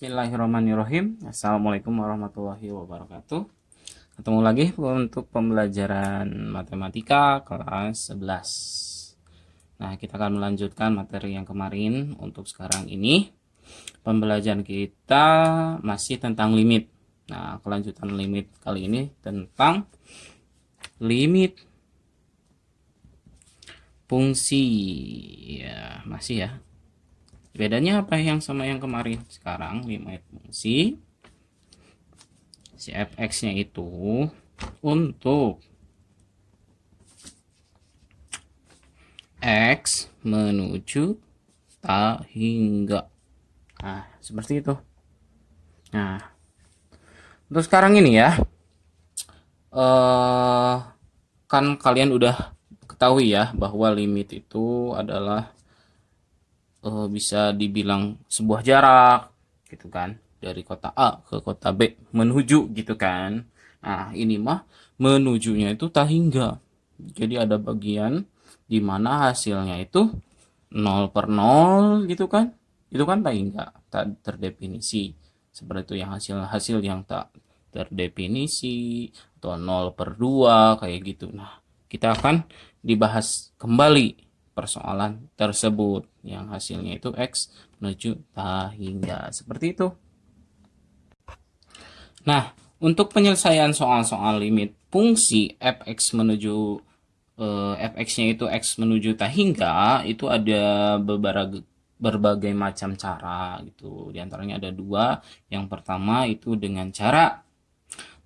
Bismillahirrahmanirrahim. Assalamualaikum warahmatullahi wabarakatuh. Ketemu lagi untuk pembelajaran matematika kelas 11. Nah, kita akan melanjutkan materi yang kemarin. Untuk sekarang ini pembelajaran kita masih tentang limit. Nah, kelanjutan limit kali ini tentang limit fungsi. Ya, masih ya. Bedanya apa yang sama yang kemarin? Sekarang limit fungsi si fx-nya itu untuk x menuju tak hingga. Nah, seperti itu. Nah, untuk sekarang ini ya, kan kalian udah ketahui ya bahwa limit itu adalah bisa dibilang sebuah jarak gitu kan, dari kota A ke kota B menuju gitu kan. Nah, ini mah menujunya itu tak hingga. Jadi ada bagian di mana hasilnya itu 0/0 gitu kan. Itu kan tak hingga, tak terdefinisi. Seperti itu yang hasil yang tak terdefinisi atau 0/2 kayak gitu. Nah, kita akan dibahas kembali persoalan tersebut yang hasilnya itu x menuju tak hingga, seperti itu. Nah, untuk penyelesaian soal-soal limit fungsi fx menuju fx-nya itu x menuju tak hingga, itu ada berbagai macam cara gitu. Di antaranya ada dua. Yang pertama itu dengan cara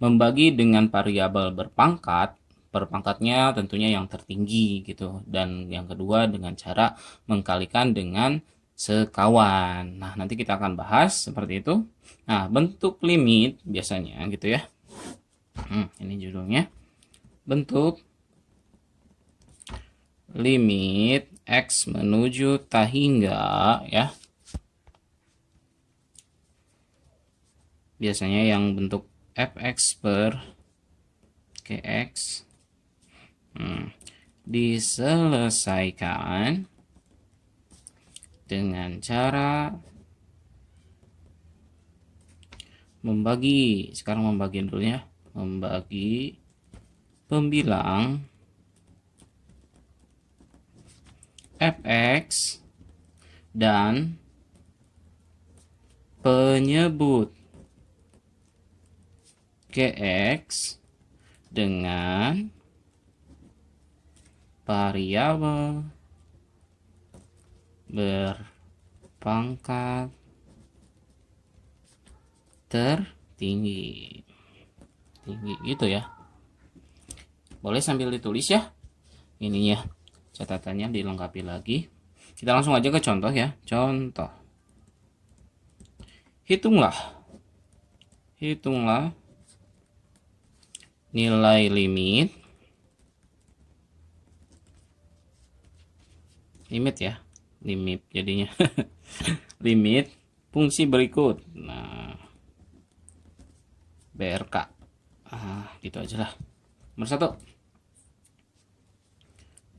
membagi dengan variabel berpangkat. Perpangkatnya tentunya yang tertinggi gitu, dan yang kedua dengan cara mengkalikan dengan sekawan. Nah, nanti kita akan bahas seperti itu. Nah, bentuk limit biasanya gitu ya. Ini judulnya, bentuk limit x menuju tak hingga ya. Biasanya yang bentuk fx per kx diselesaikan dengan cara membagi. Sekarang membagi dulu ya, membagi pembilang fx dan penyebut kx dengan variabel berpangkat tertinggi. Tinggi gitu ya. Boleh sambil ditulis ya. Ini ya, catatannya dilengkapi lagi. Kita langsung aja ke contoh ya. Contoh. Hitunglah nilai limit ya, limit jadinya limit fungsi berikut. Nah, BRK gitu aja lah. Nomor 1,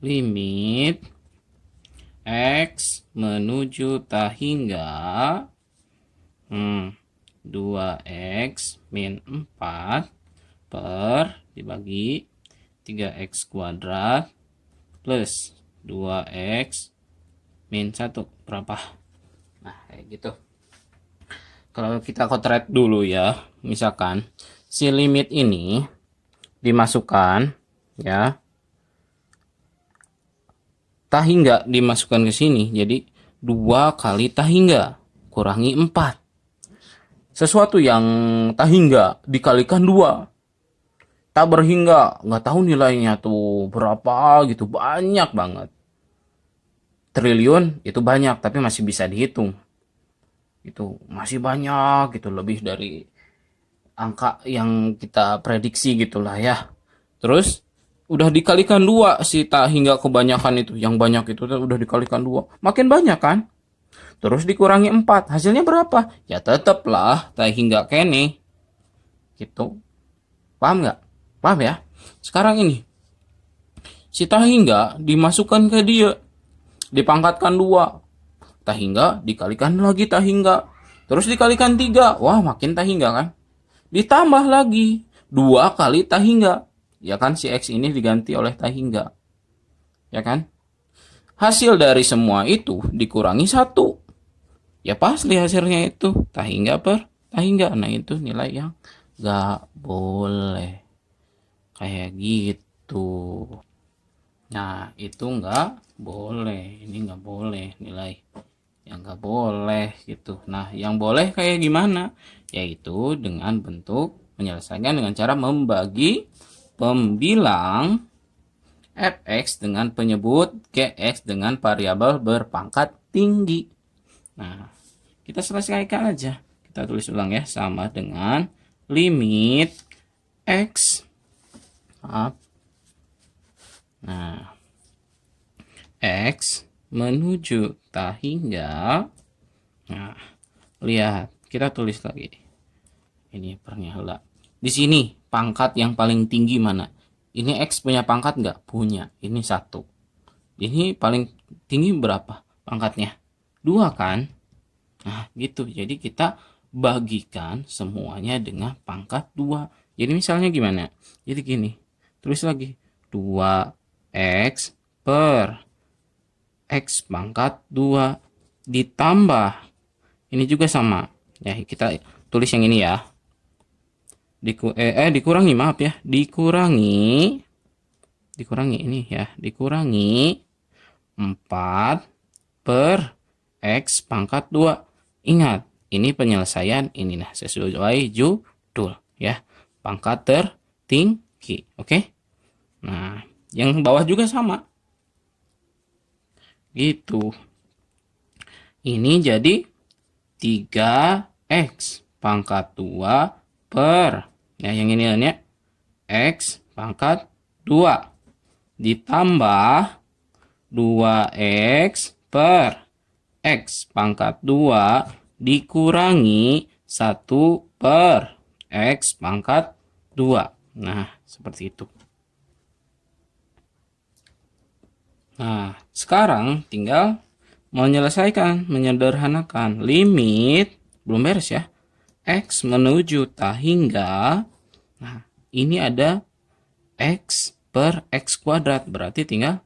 limit x menuju tak hingga 2x min 4 per dibagi 3x kuadrat plus 2x min 1 berapa? Nah, kayak gitu. Kalau kita kotret dulu ya, misalkan si limit ini dimasukkan ya, tak hingga dimasukkan ke sini, jadi 2 kali tak hingga kurangi 4. Sesuatu yang tak hingga dikalikan 2, tak berhingga, nggak tahu nilainya tuh berapa gitu, banyak banget. Triliun itu banyak, tapi masih bisa dihitung. Itu masih banyak gitu, lebih dari angka yang kita prediksi gitulah ya. Terus udah dikalikan 2 sih tak hingga kebanyakan itu, yang banyak itu udah dikalikan 2, makin banyak kan. Terus dikurangi 4, hasilnya berapa? Ya tetaplah tak hingga kene gitu. Paham nggak? Paham ya? Sekarang ini si tak hingga dimasukkan ke dia, dipangkatkan 2, tak hingga dikalikan lagi tak hingga, Terus dikalikan 3, wah makin tak hingga kan. Ditambah lagi 2 kali tak hingga. Ya kan, si X ini diganti oleh tak hingga. Ya kan? Hasil dari semua itu dikurangi 1. Ya pasti hasilnya itu tak hingga per tak hingga. Nah itu nilai yang gak boleh. Kayak gitu. Nah itu gak boleh. Ini gak boleh nilai yang gak boleh gitu. Nah yang boleh kayak gimana? Yaitu dengan bentuk menyelesaikan dengan cara membagi pembilang fx dengan penyebut gx dengan variabel berpangkat tinggi. Nah kita selesaikan aja. Kita tulis ulang ya, sama dengan limit x. Nah, x menuju tak hingga. Nah, lihat, kita tulis lagi. Ini pernyataan. Di sini pangkat yang paling tinggi mana? Ini x punya pangkat nggak? Punya. Ini 1. Ini paling tinggi berapa pangkatnya? 2 kan? Nah, gitu. Jadi kita bagikan semuanya dengan pangkat 2. Jadi misalnya gimana? Jadi gini. Tulis lagi. 2x per x pangkat 2 ditambah. Ini juga sama. Ya, kita tulis yang ini ya. Dikurangi, maaf ya. Dikurangi ini ya. Dikurangi 4 per x pangkat 2. Ingat, ini penyelesaian ini nah sesuai judul ya. Pangkat tertinggi. Oke? Nah, yang bawah juga sama. Gitu. Ini jadi 3x pangkat 2 per ya yang ini ya x pangkat 2 ditambah 2x per x pangkat 2 dikurangi 1 per x pangkat 2. Nah, seperti itu. Nah, sekarang tinggal menyelesaikan, menyederhanakan. Limit, belum beres ya. X menuju tak hingga. Nah, ini ada x per x kuadrat. Berarti tinggal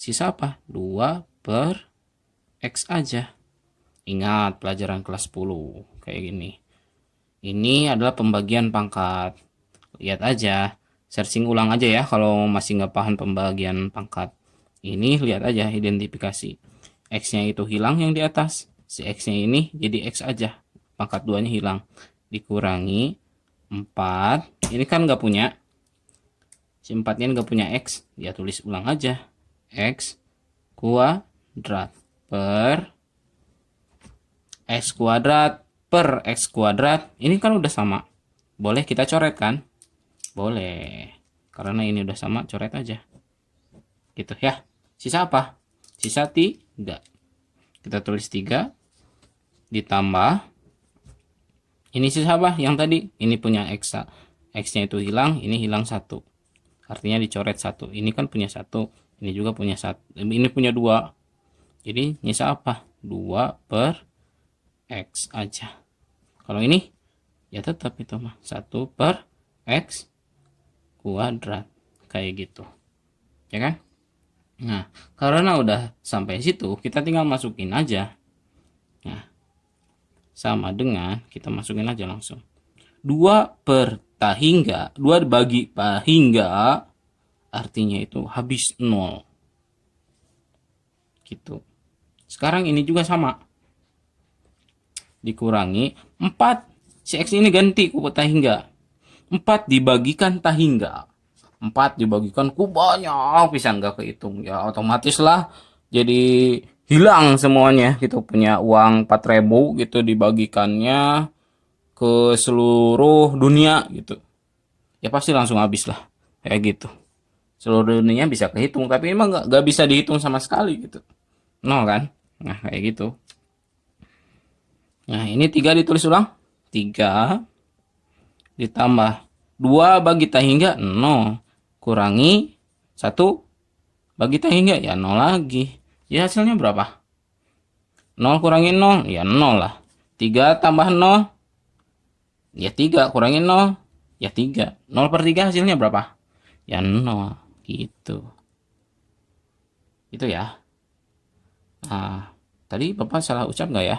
sisa apa? 2 per x aja. Ingat pelajaran kelas 10. Kayak gini. Ini adalah pembagian pangkat. Lihat aja. Searching ulang aja ya kalau masih nggak paham pembagian pangkat. Ini lihat aja identifikasi. X-nya itu hilang yang di atas. Si X-nya ini jadi X aja. Pangkat 2-nya hilang. Dikurangi 4. Ini kan nggak punya. Si 4-nya nggak punya X. Dia tulis ulang aja. X kuadrat per X kuadrat per X kuadrat. Ini kan udah sama. Boleh kita coret kan? Boleh. Karena ini udah sama, coret aja. Gitu ya. Sisa apa? Sisa 3. Kita tulis 3 ditambah ini sisa apa? Yang tadi ini punya x, x-nya itu hilang, ini hilang 1. Artinya dicoret 1. Ini kan punya 1, ini juga punya 1. Ini punya 2. Jadi nyisa apa? 2 per x aja. Kalau ini ya tetap itu mah 1 per x kuadrat kayak gitu. Ya kan? Nah, karena udah sampai situ, kita tinggal masukin aja. Nah, sama dengan kita masukin aja langsung. 2 per tak hingga, 2 bagi tak hingga, artinya itu habis 0. Gitu. Sekarang ini juga sama. Dikurangi 4. Si X ini ganti ku tak hingga. 4 dibagikan tak hingga. 4 dibagikan ku banyak pisan gak kehitung ya, otomatis lah jadi hilang semuanya gitu. Punya uang 4.000 gitu dibagikannya ke seluruh dunia gitu ya pasti langsung habis lah kayak gitu. Seluruh dunia bisa kehitung tapi emang gak bisa dihitung sama sekali gitu, nol kan. Nah kayak gitu. Nah ini 3 ditulis ulang, 3 ditambah 2 bagi tak hingga 0 kurangi 1 bagi tak hingga ya 0 lagi. Ya hasilnya berapa? 0 kurangi 0 ya 0 lah. 3 tambah 0, ya 3 kurangin 0, ya 3. 0/3 hasilnya berapa? Ya 0, gitu. Itu ya. Nah, tadi Bapak salah ucap nggak ya?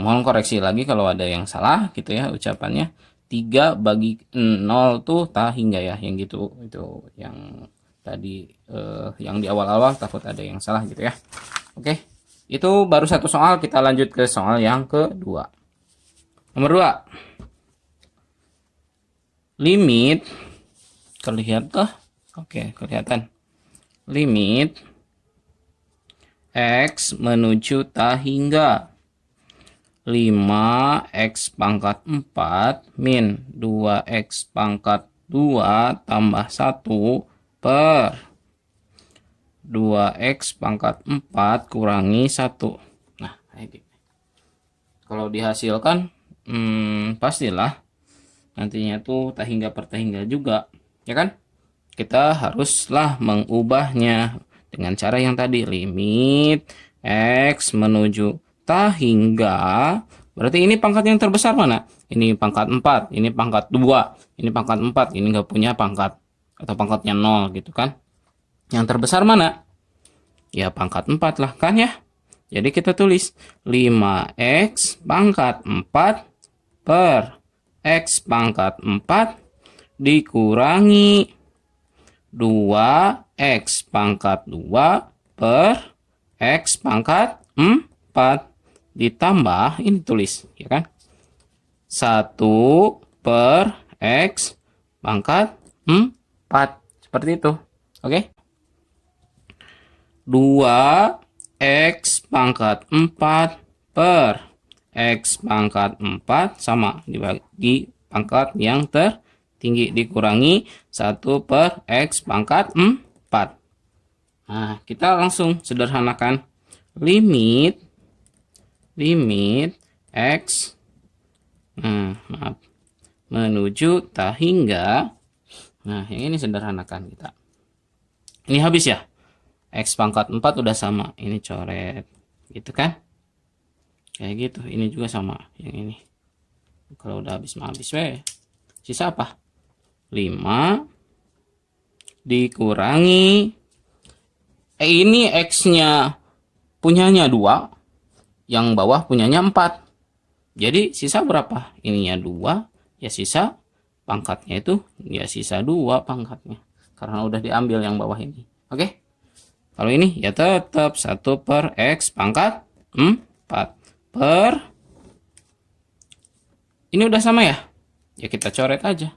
Mohon koreksi lagi kalau ada yang salah gitu ya ucapannya. 3 bagi 0 tuh hingga ya, yang gitu. Itu yang tadi yang di awal-awal takut ada yang salah gitu ya. Oke. Itu baru satu soal, kita lanjut ke soal yang kedua. Nomor 2. Limit kelihatan kah? Oke, kelihatan. Limit X menuju hingga 5x pangkat 4 min 2x pangkat 2 tambah 1 per 2x pangkat 4 kurangi 1. Nah, kayak gitu. Kalau dihasilkan, pastilah nantinya tuh hingga per hingga juga, ya kan? Kita haruslah mengubahnya dengan cara yang tadi, limit X menuju hingga, berarti ini pangkat yang terbesar mana? Ini pangkat 4, ini pangkat 2, ini pangkat 4, ini nggak punya pangkat atau pangkatnya 0 gitu kan. Yang terbesar mana? Ya pangkat 4 lah kan ya. Jadi kita tulis 5x pangkat 4 per x pangkat 4 dikurangi 2x pangkat 2 per x pangkat 4 ditambah, ini tulis ya kan, 1 per x pangkat 4, seperti itu. Oke. 2x pangkat 4 per x pangkat 4 sama dibagi pangkat yang tertinggi dikurangi 1 per x pangkat 4. Nah, kita langsung sederhanakan. Limit X menuju hingga, nah yang ini sederhanakan kita. Ini habis ya, X pangkat 4 udah sama, ini coret gitu kan, kayak gitu. Ini juga sama yang ini. Kalau udah habis mah habis weh. Sisa apa? 5 dikurangi ini X nya punyanya 2, yang bawah punyanya 4. Jadi sisa berapa? Ininya 2, ya sisa pangkatnya itu ya sisa 2 pangkatnya, karena udah diambil yang bawah ini. Oke. Kalau ini ya tetap 1 per x pangkat 4 per, ini udah sama ya? Ya kita coret aja.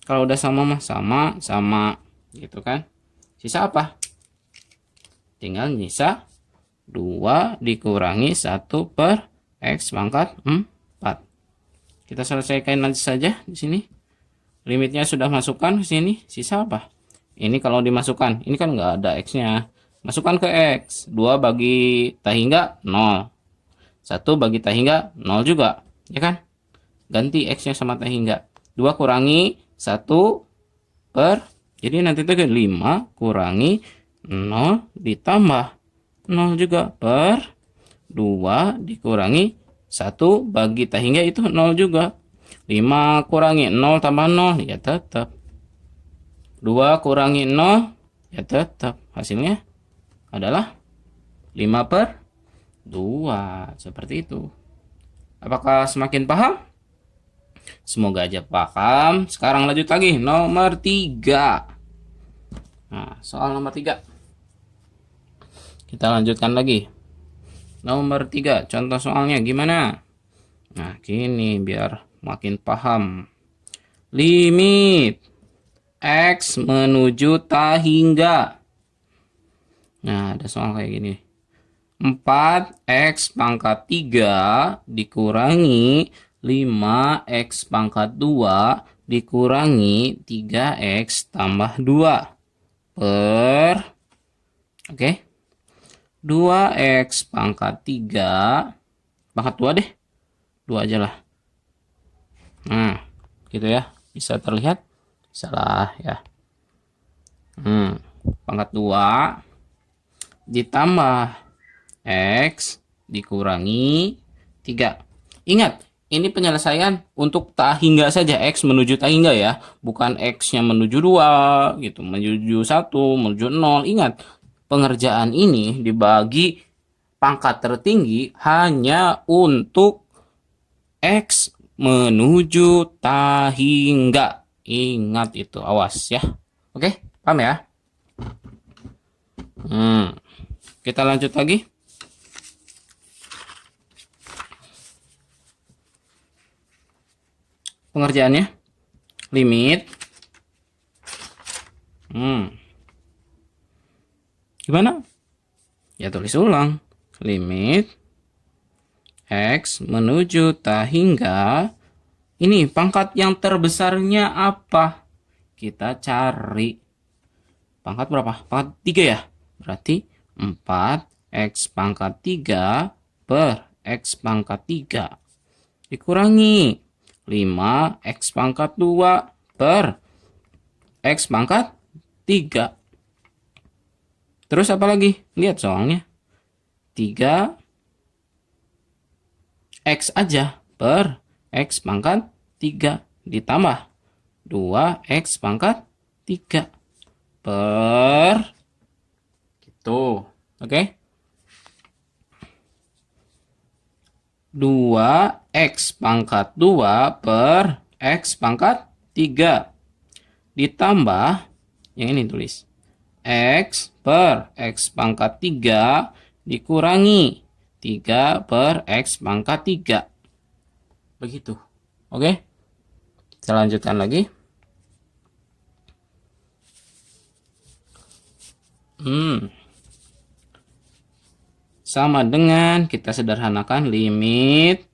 Kalau udah sama mah sama gitu kan. Sisa apa? Tinggal nyisa 2 dikurangi 1 per x pangkat 4. Kita selesaikan nanti saja di sini. Limitnya sudah masukkan ke sini. Sisa apa? Ini kalau dimasukkan, ini kan nggak ada x-nya. Masukkan ke x. 2 bagi hingga 0. 1 bagi hingga 0 juga, ya kan? Ganti x-nya sama hingga. 2 kurangi 1 per, jadi nanti itu 5 kurangi 0 ditambah 0 juga per 2 dikurangi 1 bagi hingga itu 0 juga. 5 kurangi 0 tambah 0 ya tetap. 2 kurangi 0 ya tetap. Hasilnya adalah 5 per 2. Seperti itu. Apakah semakin paham? Semoga aja paham. Sekarang lanjut lagi. Nomor 3. Nah, soal nomor 3. Kita lanjutkan lagi. Nomor 3, contoh soalnya gimana? Nah, gini biar makin paham. Limit X menuju hingga. Nah, ada soal kayak gini. 4x pangkat 3 dikurangi 5x pangkat 2 dikurangi 3x tambah 2 per, oke, 2x pangkat 3 pangkat 2 deh, 2 aja lah. Nah gitu ya, bisa terlihat salah ya. Pangkat 2 ditambah x dikurangi 3. Ingat, ini penyelesaian untuk tak hingga saja, X menuju tak hingga ya. Bukan X-nya menuju 2 gitu, menuju 1, menuju 0. Ingat, pengerjaan ini dibagi pangkat tertinggi hanya untuk X menuju tak hingga. Ingat itu, awas ya. Oke, paham ya? Kita lanjut lagi. Pengerjaannya, limit. Gimana? Ya tulis ulang. Limit X menuju tak hingga. Ini pangkat yang terbesarnya apa? Kita cari. Pangkat berapa? Pangkat 3 ya? Berarti 4X pangkat 3 per X pangkat 3. Dikurangi 5X pangkat 2 per X pangkat 3. Terus apa lagi? Lihat soalnya. 3 X aja per X pangkat 3 ditambah 2X pangkat 3 per gitu. Oke. 2X pangkat 2 per X pangkat 3 ditambah yang ini tulis X per X pangkat 3 dikurangi 3 per X pangkat 3. Begitu. Oke. Kita lanjutkan lagi. Sama dengan kita sederhanakan limit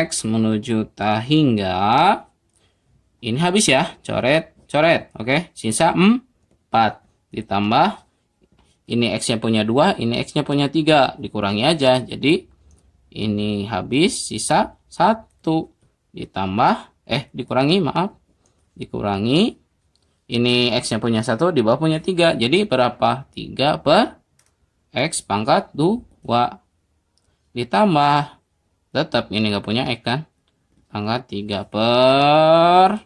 X menuju tak hingga. Ini habis ya. Coret, coret. Oke. Sisa 4. Ditambah ini X-nya punya 2, ini X-nya punya 3. Dikurangi aja. Jadi ini habis, sisa 1. Ditambah, dikurangi, maaf. Dikurangi. Ini X-nya punya 1, di bawah punya 3. Jadi berapa? 3 per X pangkat 2. Ditambah, tetap ini nggak punya X kan? Pangkat 3 per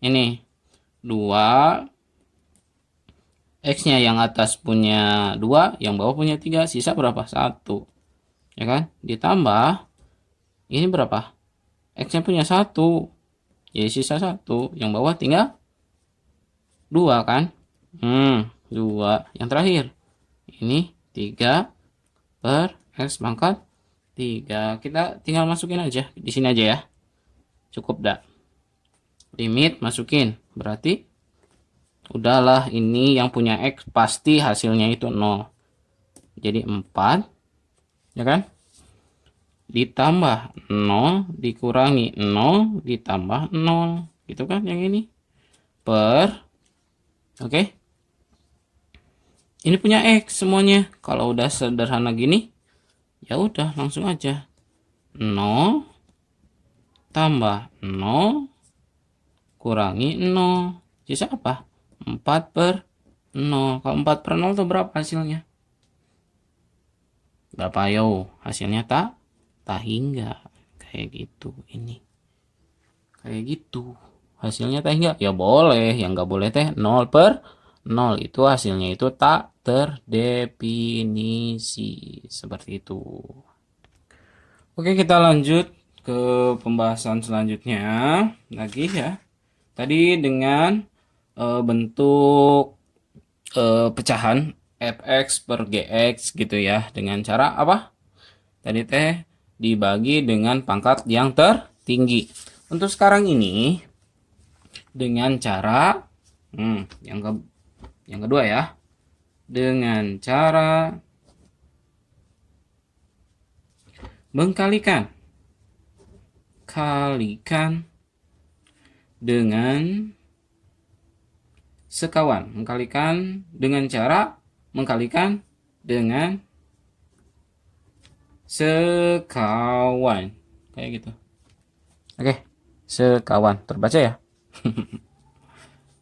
ini 2. X-nya yang atas punya 2, yang bawah punya 3, sisa berapa? 1. Ya kan? Ditambah, ini berapa? X-nya punya 1, jadi sisa 1, yang bawah tinggal 2 kan? 2. Yang terakhir, ini 3 per X pangkat 3. Kita tinggal masukin aja, di sini aja ya. Cukup dah. Limit masukin, berarti udahlah, ini yang punya X pasti hasilnya itu 0. Jadi 4. Ya kan? Ditambah 0 dikurangi 0 ditambah 0. Gitu kan yang ini. Per. Oke. Ini punya X semuanya. Kalau udah sederhana gini, ya udah langsung aja. 0 tambah 0 kurangi 0. Sisa apa? 4 per 0. Kalau 4 per 0 itu berapa hasilnya? Berapa yo? Hasilnya tak hingga. Kayak gitu ini. Kayak gitu. Hasilnya tak hingga. Ya boleh. Yang nggak boleh teh 0 per 0. Itu hasilnya itu tak terdefinisi. Seperti itu. Oke, kita lanjut ke pembahasan selanjutnya. Lagi ya. Tadi dengan bentuk pecahan fx per gx gitu ya, dengan cara apa? Tadi teh dibagi dengan pangkat yang tertinggi. Untuk sekarang ini dengan cara yang kedua ya, dengan cara mengkalikan dengan sekawan. Mengkalikan dengan cara mengkalikan dengan sekawan. Kayak gitu. Oke, sekawan. Terbaca ya?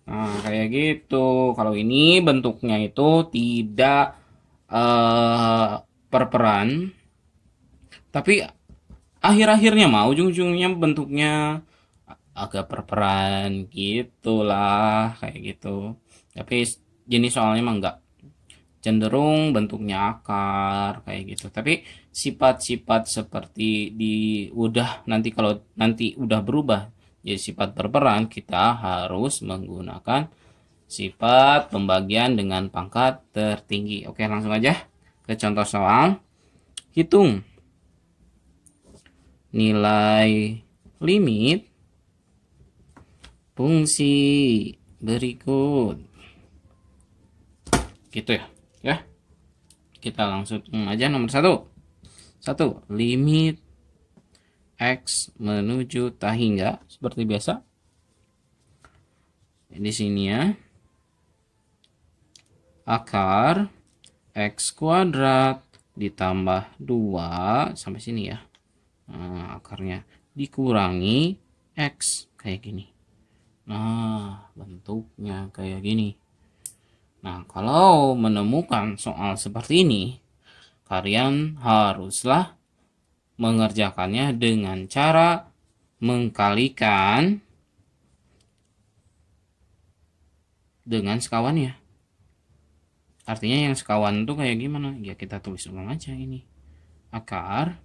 Nah, kayak gitu. Kalau ini bentuknya itu tidak perperan, tapi akhir-akhirnya mah ujung-ujungnya bentuknya agak perperan gitulah kayak gitu. Tapi jenis soalnya mah enggak, cenderung bentuknya akar kayak gitu. Tapi sifat-sifat seperti udah nanti, kalau nanti udah berubah jadi sifat berperan, kita harus menggunakan sifat pembagian dengan pangkat tertinggi. Oke, langsung aja ke contoh soal. Hitung nilai limit fungsi berikut. Gitu ya. Ya. Kita langsung aja nomor 1. 1. Limit X menuju tak hingga seperti biasa. Di sini ya. Akar X kuadrat ditambah 2 sampai sini ya. Nah, akarnya dikurangi X kayak gini. Nah, bentuknya kayak gini. Nah, kalau menemukan soal seperti ini, kalian haruslah mengerjakannya dengan cara mengkalikan dengan sekawannya. Artinya yang sekawan itu kayak gimana? Ya kita tulis ulang aja ini. Akar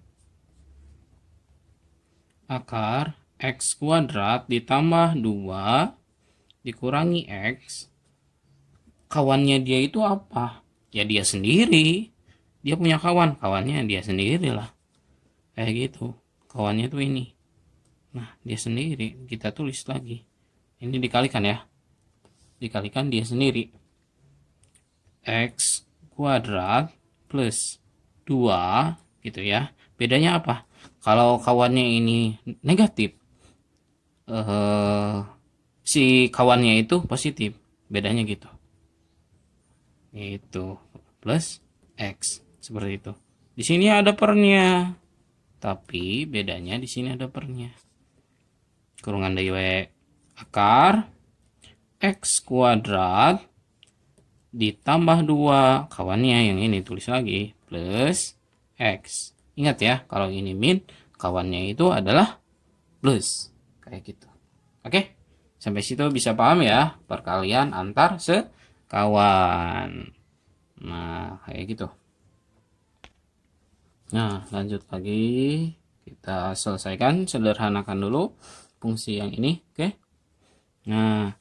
X kuadrat ditambah 2 dikurangi X. Kawannya dia itu apa? Ya dia sendiri. Dia punya kawannya dia sendiri lah. Kayak gitu. Kawannya tuh ini. Nah, dia sendiri. Kita tulis lagi. Ini dikalikan ya. Dikalikan dia sendiri. X kuadrat plus 2 gitu ya. Bedanya apa? Kalau kawannya ini negatif, si kawannya itu positif. Bedanya gitu. Itu plus X seperti itu. Di sini ada pernya. Tapi bedanya di sini ada pernya. Kurungan dari akar X kuadrat ditambah 2 kawannya yang ini tulis lagi plus X. Ingat ya, kalau ini min, kawannya itu adalah plus kayak gitu. Oke, sampai situ bisa paham ya perkalian antar sekawan. Nah, kayak gitu. Nah, lanjut lagi, kita selesaikan, sederhanakan dulu fungsi yang ini. Oke. Nah,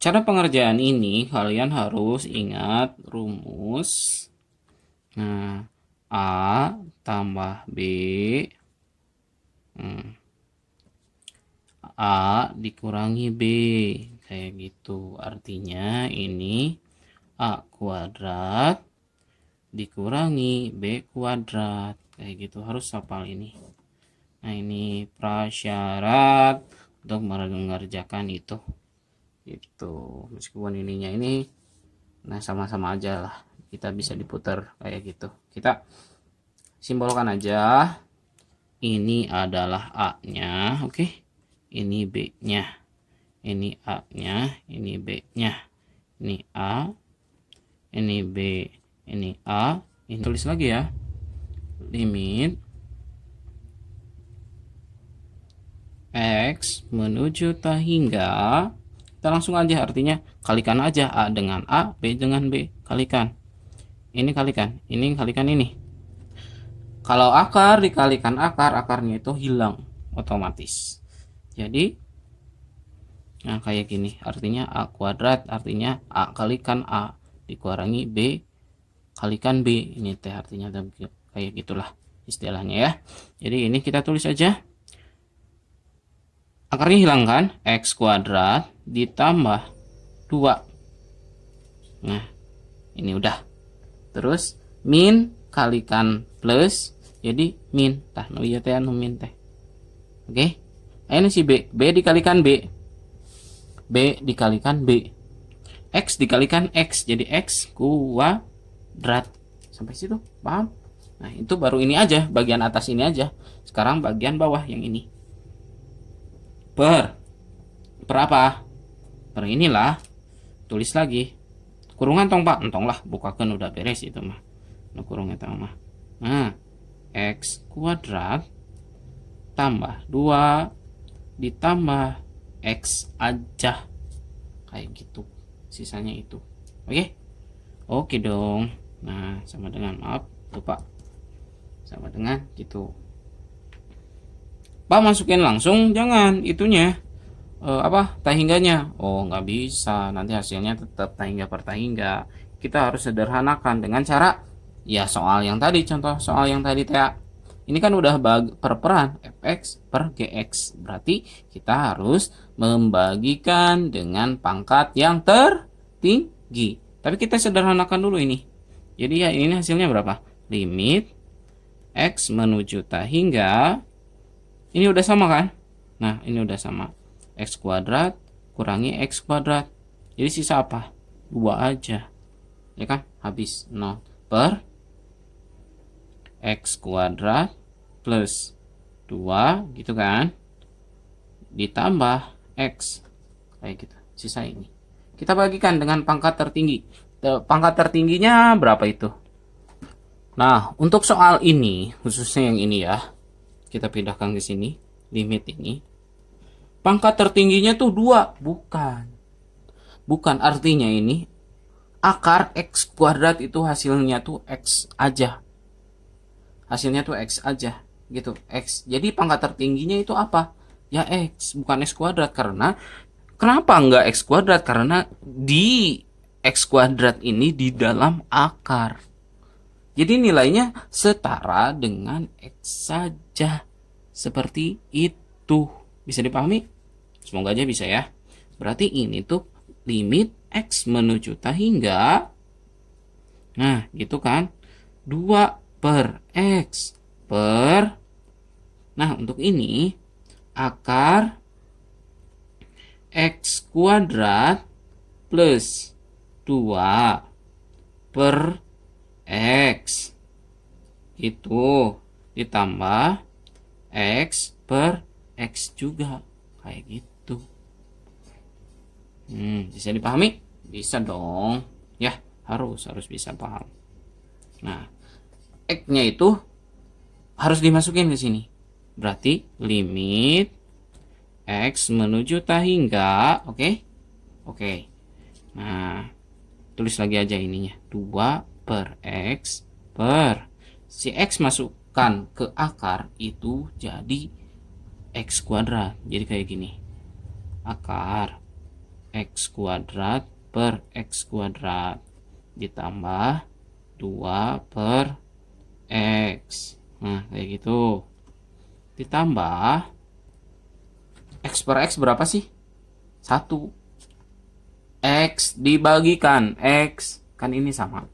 cara pengerjaan ini kalian harus ingat rumus. Nah, A tambah B, A dikurangi B kayak gitu. Artinya ini A kuadrat dikurangi B kuadrat kayak gitu. Harus hafal ini. Nah, ini prasyarat untuk mengerjakan itu. Itu meskipun ininya ini nah sama-sama aja lah, kita bisa diputar kayak gitu. Kita simbolkan aja, ini adalah A nya, oke. Ini B nya, ini A nya, ini B nya, ini A, ini B, ini A. Ini tulis lagi ya, limit X menuju tak hingga. Kita langsung aja, artinya kalikan aja A dengan A, B dengan B, kalikan. Ini kalikan, ini kalikan ini. Kalau akar dikalikan akar, akarnya itu hilang otomatis. Jadi, nah kayak gini, artinya A kuadrat, artinya A kalikan A dikurangi B kalikan B. Ini teh artinya kayak gitulah istilahnya ya. Jadi ini kita tulis aja. Akarnya hilang kan? X kuadrat ditambah 2. Nah, ini udah. Terus min kalikan plus jadi min. Tah nu ieu teh anu min teh. Oke. Ini si B. B dikalikan B. B dikalikan B. X dikalikan X jadi X kuadrat. Sampai situ, paham? Nah, itu baru ini aja, bagian atas ini aja. Sekarang bagian bawah yang ini. Per apa? Per inilah. Tulis lagi. Kurungan tong Pak, entong lah, bukakan udah beres itu mah. Nah, kurung eta mah. Nah, X kuadrat ditambah 2 ditambah X aja. Kayak gitu. Sisanya itu. Oke? Oke dong. Nah, sama dengan, maaf, lupa. Sama dengan gitu. Pak, masukin langsung, jangan itunya. Tahingganya. Oh, nggak bisa. Nanti hasilnya tetap tahingga per tahingga. Kita harus sederhanakan dengan cara, ya soal yang tadi, contoh soal yang tadi Teh. Ini kan udah perperan fx per gx. Berarti kita harus membagikan dengan pangkat yang tertinggi. Tapi kita sederhanakan dulu ini. Jadi ya ini hasilnya berapa? Limit x menuju tahingga. Ini udah sama kan? Nah, ini udah sama. X kuadrat kurangi X kuadrat. Jadi sisa apa? 2 aja. Ya kan? Habis 0 per X kuadrat plus 2 gitu kan? Ditambah X. Kayak gitu. Sisa ini. Kita bagikan dengan pangkat tertinggi. Pangkat tertingginya berapa itu? Nah, untuk soal ini, khususnya yang ini ya. Kita pindahkan ke sini. Limit ini. Pangkat tertingginya tuh 2. Bukan, artinya ini akar X kuadrat itu hasilnya tuh X aja. Hasilnya tuh X aja gitu, X. Jadi pangkat tertingginya itu apa? Ya X, bukan X kuadrat. Karena kenapa enggak X kuadrat? Karena di X kuadrat ini di dalam akar. Jadi nilainya setara dengan X saja. Seperti itu. Bisa dipahami? Semoga aja bisa ya. Berarti ini tuh limit X menuju tahingga. Nah, gitu kan. 2 per X per. Nah, untuk ini akar X kuadrat plus 2 per X. Itu ditambah X per X juga. Kayak gitu. Bisa dipahami? Bisa dong. Ya, harus bisa paham. Nah, X-nya itu harus dimasukin ke sini. Berarti limit X menuju tahingga, oke? Oke. Nah, tulis lagi aja ininya. 2 per X per si X masukkan ke akar itu jadi X kuadrat. Jadi kayak gini. Akar X kuadrat per X kuadrat ditambah 2 per X. Nah, kayak gitu. Ditambah X per X berapa sih? 1. X dibagikan X. Kan ini sama.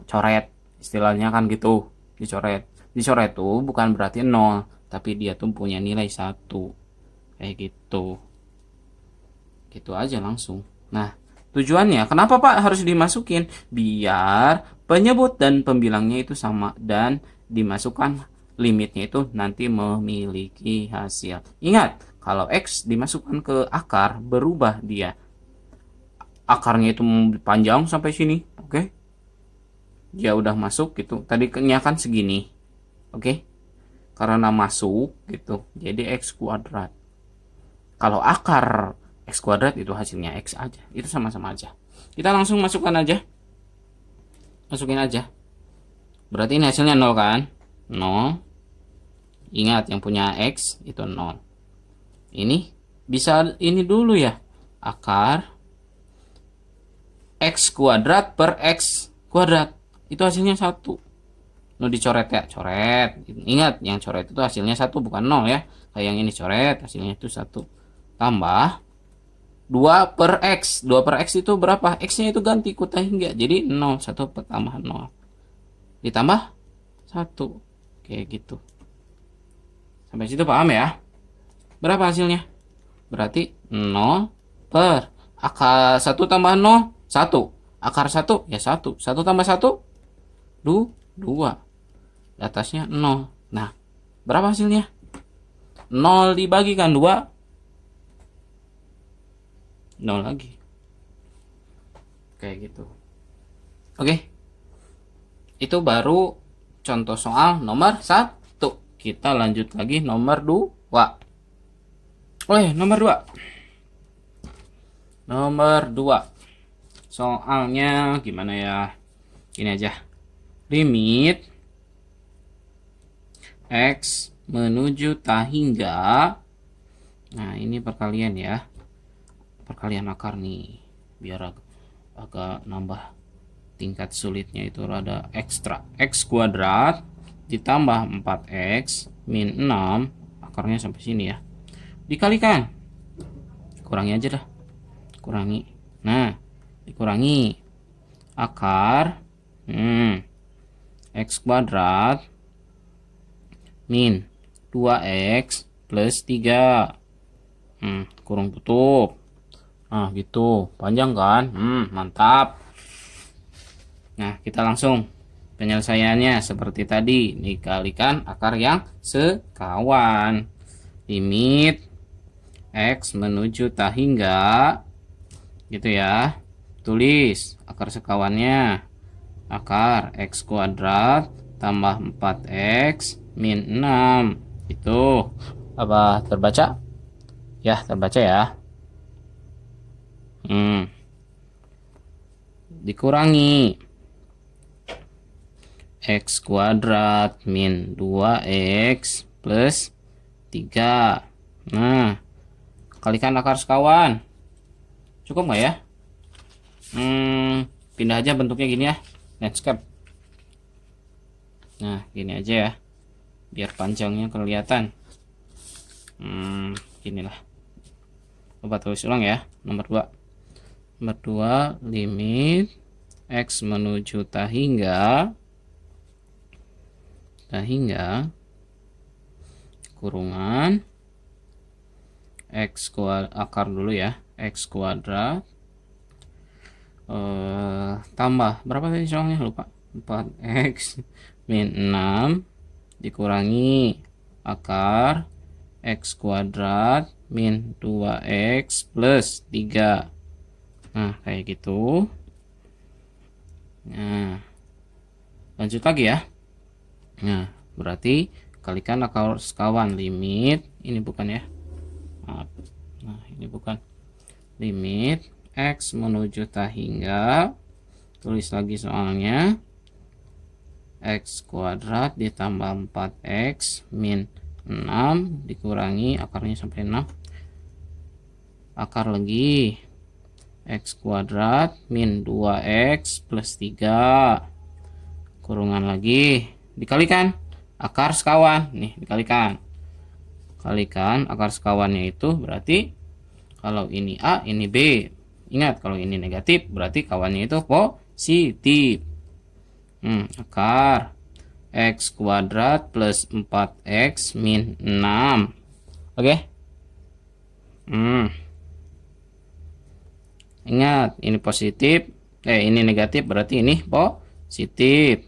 Coret. Istilahnya kan gitu. Dicoret. Dicoret tuh bukan berarti 0. Tapi dia tuh punya nilai 1. Kayak gitu. Gitu aja langsung. Nah, tujuannya kenapa Pak harus dimasukin? Biar penyebut dan pembilangnya itu sama. Dan dimasukkan limitnya itu nanti memiliki hasil. Ingat, kalau X dimasukkan ke akar, berubah dia. Akarnya itu panjang sampai sini. Oke. Dia udah masuk gitu. Tadinya kan segini. Oke. Karena masuk gitu, jadi X kuadrat. Kalau akar X kuadrat itu hasilnya X aja. Itu sama-sama aja. Kita langsung masukkan aja. Masukin aja. Berarti ini hasilnya 0 kan? 0. Ingat yang punya X itu 0. Ini bisa ini dulu ya. Akar X kuadrat per X kuadrat. Itu hasilnya 1. Dicoret ya, coret. Ingat, yang coret itu hasilnya 1 bukan 0 ya. Kayak yang ini coret, hasilnya itu 1. Tambah 2 per X. 2 per X itu berapa? X-nya itu ganti ku tahingga. Jadi 0, 1 tambah 0. Ditambah 1. Kayak gitu. Sampai situ paham ya? Berapa hasilnya? Berarti 0 per akar 1 tambah 0, 1. Akar 1 ya 1. 1 tambah 1, 2. Di atasnya 0. Nah, berapa hasilnya? 0 dibagikan 2, 0 lagi. Kayak gitu. Oke. Itu baru contoh soal nomor 1. Kita lanjut lagi nomor 2. Wah. Nomor 2. Nomor 2. Soalnya gimana ya? Ini aja. Limit X menuju tak hingga. Nah, ini perkalian ya. Perkalian akar nih. Biar agak nambah tingkat sulitnya itu rada ekstra. X kuadrat ditambah 4x min 6, akarnya sampai sini ya, dikalikan, kurangi aja dah, kurangi. Nah, dikurangi akar x kuadrat min 2x plus 3, kurung tutup. Nah gitu, panjang kan? Mantap. Nah, kita langsung penyelesaiannya seperti tadi, dikalikan akar yang sekawan. Limit X menuju tak hingga, gitu ya. Tulis akar sekawannya, akar X kuadrat tambah 4X min 6. Itu apa, terbaca? Ya, terbaca ya. Dikurangi X kuadrat min 2X plus 3. Nah, kalikan akar sekawan. Cukup nggak ya? Pindah aja bentuknya gini ya, landscape. Nah, gini aja ya, biar panjangnya kelihatan. Ginilah. Coba tulis ulang ya. Nomor 2. Nomor 2, limit X menuju tak hingga kurungan X kuadrat, akar dulu ya, X kuadrat tambah berapa tadi soalnya lupa, 4x min 6 dikurangi akar x kuadrat min 2x plus 3. Nah, kayak gitu. Nah, lanjut lagi ya. Nah, berarti kalikan akar sekawan. Limit, ini bukan ya, maaf. Nah, ini bukan. Limit X menuju tak hingga, tulis lagi soalnya, X kuadrat ditambah 4X min 6 dikurangi akarnya sampai 6, akar lagi X kuadrat min 2X plus 3, kurungan lagi, dikalikan akar sekawan. Nih, dikalikan akar sekawannya itu berarti kalau ini A, ini B. Ingat, kalau ini negatif berarti kawannya itu positif. Akar X kuadrat plus 4X min 6. Oke? Ingat, ini positif. Ini negatif berarti ini positif.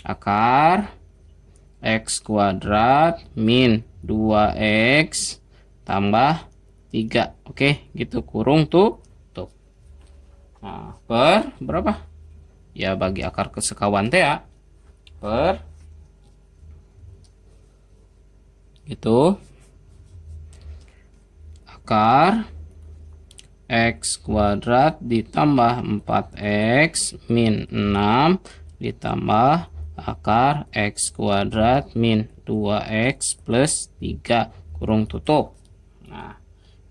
Akar X kuadrat min 2X tambah 3. Oke, gitu, kurung tutup. Nah, per berapa? Ya, bagi akar kesekawan teh ya. Per itu akar X kuadrat ditambah 4X min 6 ditambah akar X kuadrat min 2X plus 3 kurung tutup. Nah,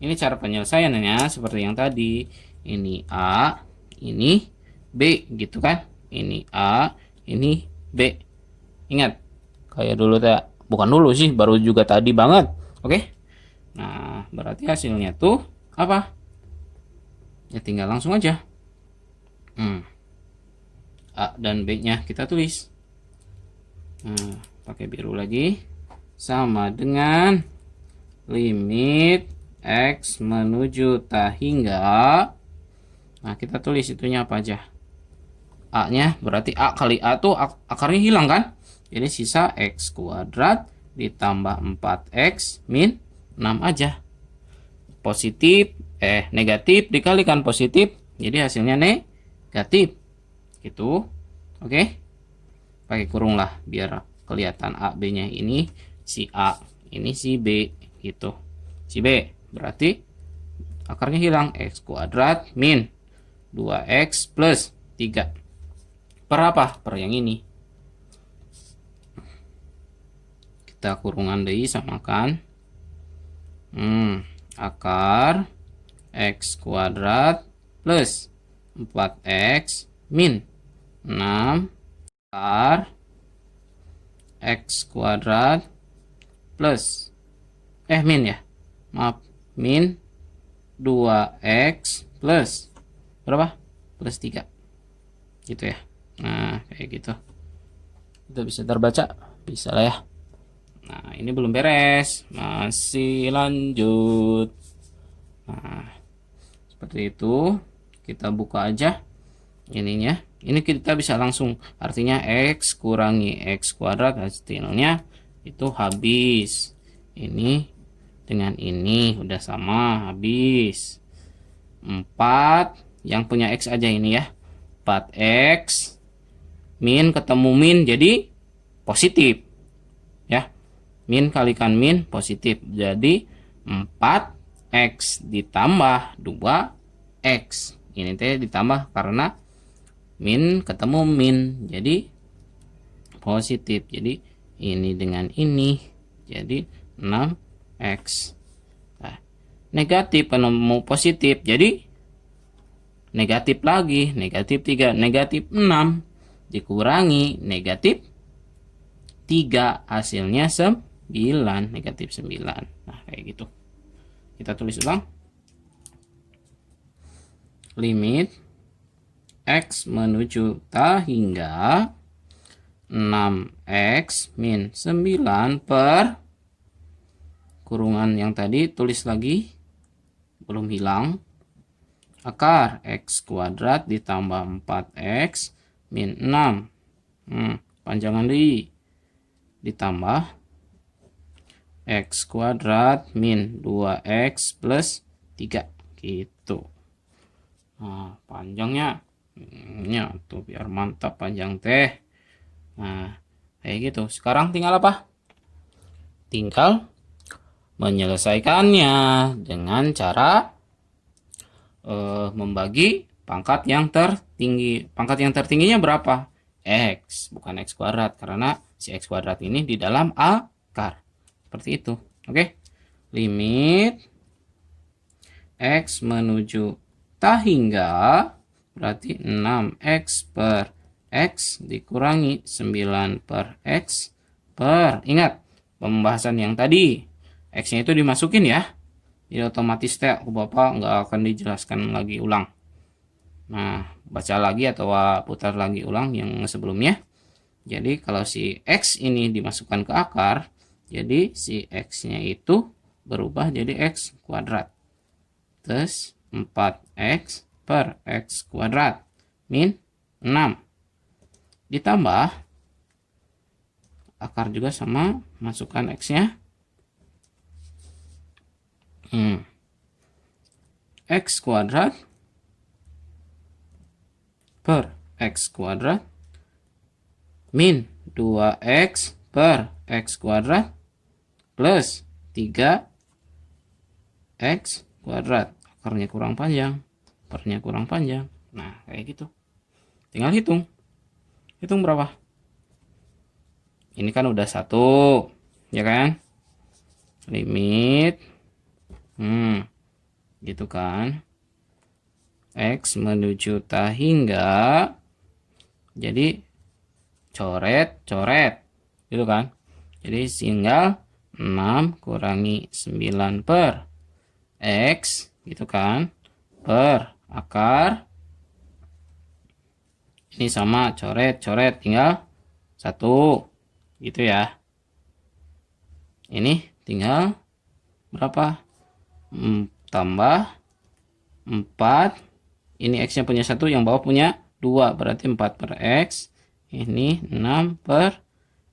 ini cara penyelesaiannya seperti yang tadi. Ini A, ini B, gitu kan? Ini A, ini B. Ingat, kayak dulu bukan dulu sih, baru juga tadi banget. Oke? Nah, berarti hasilnya tuh apa? Ya tinggal langsung aja. A dan B-nya kita tulis. Pakai biru lagi. Sama dengan limit X menuju tak hingga. Nah, kita tulis itunya apa aja. A-nya berarti A kali A tuh akarnya hilang kan? Jadi sisa X kuadrat ditambah 4X min 6 aja. Positif, negatif dikalikan positif, jadi hasilnya negatif. Gitu. Oke? Pakai kurung lah biar kelihatan A, B-nya ini. Si A ini si B gitu. Si B berarti akarnya hilang, x kuadrat min 2x plus 3 per apa? Per yang ini. Kita kurungan deui samakan akar x kuadrat plus 4x min 6 akar x kuadrat plus min ya, maaf, min 2x plus berapa? Plus 3 gitu ya. Nah kayak gitu, kita bisa terbaca, bisa lah ya. Nah ini belum beres, masih lanjut. Nah seperti itu, kita buka aja ininya. Ini kita bisa langsung, artinya x kurangi x kuadrat hasilnya itu habis. Ini dengan ini udah sama, habis. 4 yang punya x aja ini ya, 4x min ketemu min jadi positif ya, min kalikan min positif, jadi 4x ditambah 2x. Ini teh ditambah karena min ketemu min jadi positif, jadi ini dengan ini jadi 6x. Nah, negatif penemu positif jadi negatif lagi, negatif 3, negatif 6 dikurangi negatif 3 hasilnya 9, negatif 9. Nah kayak gitu, kita tulis ulang. Limit x menuju ta hingga 6x min 9 per kurungan yang tadi tulis lagi, belum hilang, akar x kuadrat ditambah 4x min 6 panjangan di ditambah x kuadrat min 2x plus 3 gitu. Nah panjangnya ya tuh biar mantap panjang teh. Nah kayak gitu. Sekarang tinggal apa? Tinggal menyelesaikannya dengan cara membagi pangkat yang tertinggi. Pangkat yang tertingginya berapa? X, bukan x kuadrat, karena si x kuadrat ini di dalam akar. Seperti itu. Oke. Limit x menuju ta hingga berarti 6x per x dikurangi 9 per x per, ingat pembahasan yang tadi, x-nya itu dimasukin ya, jadi otomatis teh Bapak nggak akan dijelaskan lagi ulang. Nah baca lagi atau putar lagi ulang yang sebelumnya. Jadi kalau si x ini dimasukkan ke akar, jadi si x-nya itu berubah jadi x kuadrat terus 4x per x kuadrat min 6 ditambah akar juga sama, masukkan x-nya x kuadrat per x kuadrat min 2x per x kuadrat plus 3x kuadrat. Akarnya kurang panjang, pernya kurang panjang. Nah kayak gitu, tinggal hitung. Hitung berapa? Ini kan udah 1 ya kan, limit gitu kan, x menuju ta hingga, jadi coret gitu kan, jadi tinggal 6 kurangi 9 per x gitu kan, per akar ini sama coret tinggal 1 gitu ya. Ini tinggal berapa? Tambah 4, ini x nya punya 1, yang bawah punya 2, berarti 4 per x, ini 6 per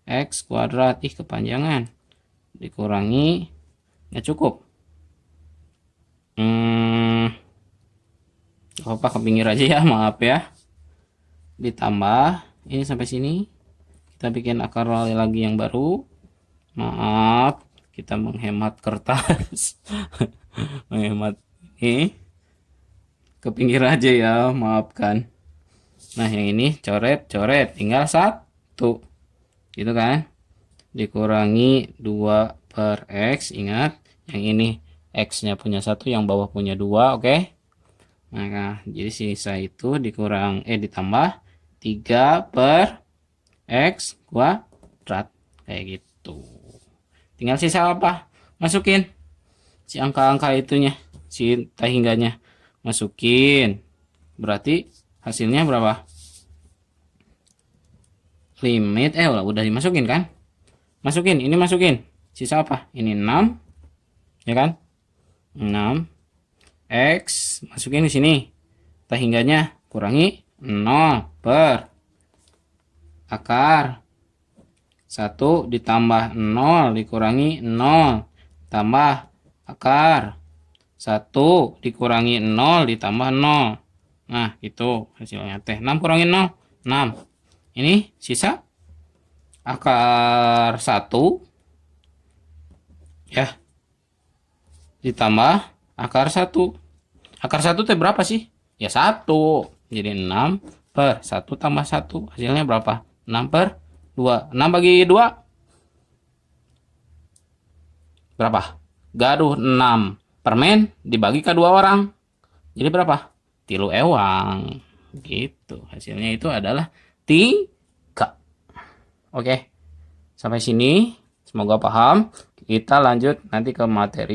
x kuadrat, kepanjangan, dikurangi nggak cukup, apa ke pinggir aja ya, maaf ya, ditambah ini sampai sini, kita bikin akar lagi yang baru, maaf, kita menghemat kertas. Menghemat ini ke pinggir aja ya, maafkan. Nah yang ini coret tinggal 1 gitu kan, dikurangi 2 per X. Ingat yang ini X nya punya 1, yang bawah punya 2. Oke. Nah jadi sisa itu ditambah 3 per X kuadrat kayak gitu. Tinggal sisa apa? Masukin si angka-angka itunya, si tak hingganya masukin. Berarti hasilnya berapa? Limit udah dimasukin kan? Masukin, ini masukin. Sisa apa? Ini 6. Ya kan? 6 X masukin di sini. Tak hingganya kurangi 0 per akar 1 ditambah 0 dikurangi 0 tambah akar 1 dikurangi 0 ditambah 0. Nah itu hasilnya teh 6 kurangi 0 6. Ini sisa akar 1 ya ditambah akar 1. Akar 1 teh berapa sih? Ya 1. Jadi 6 per 1 tambah 1 hasilnya berapa? 6 per 2. 6 bagi 2 berapa? Gaduh, 6 permen dibagi ke 2 orang. Jadi berapa? 3 ewang. Gitu. Hasilnya itu adalah 3. Oke. Sampai sini semoga paham. Kita lanjut nanti ke materi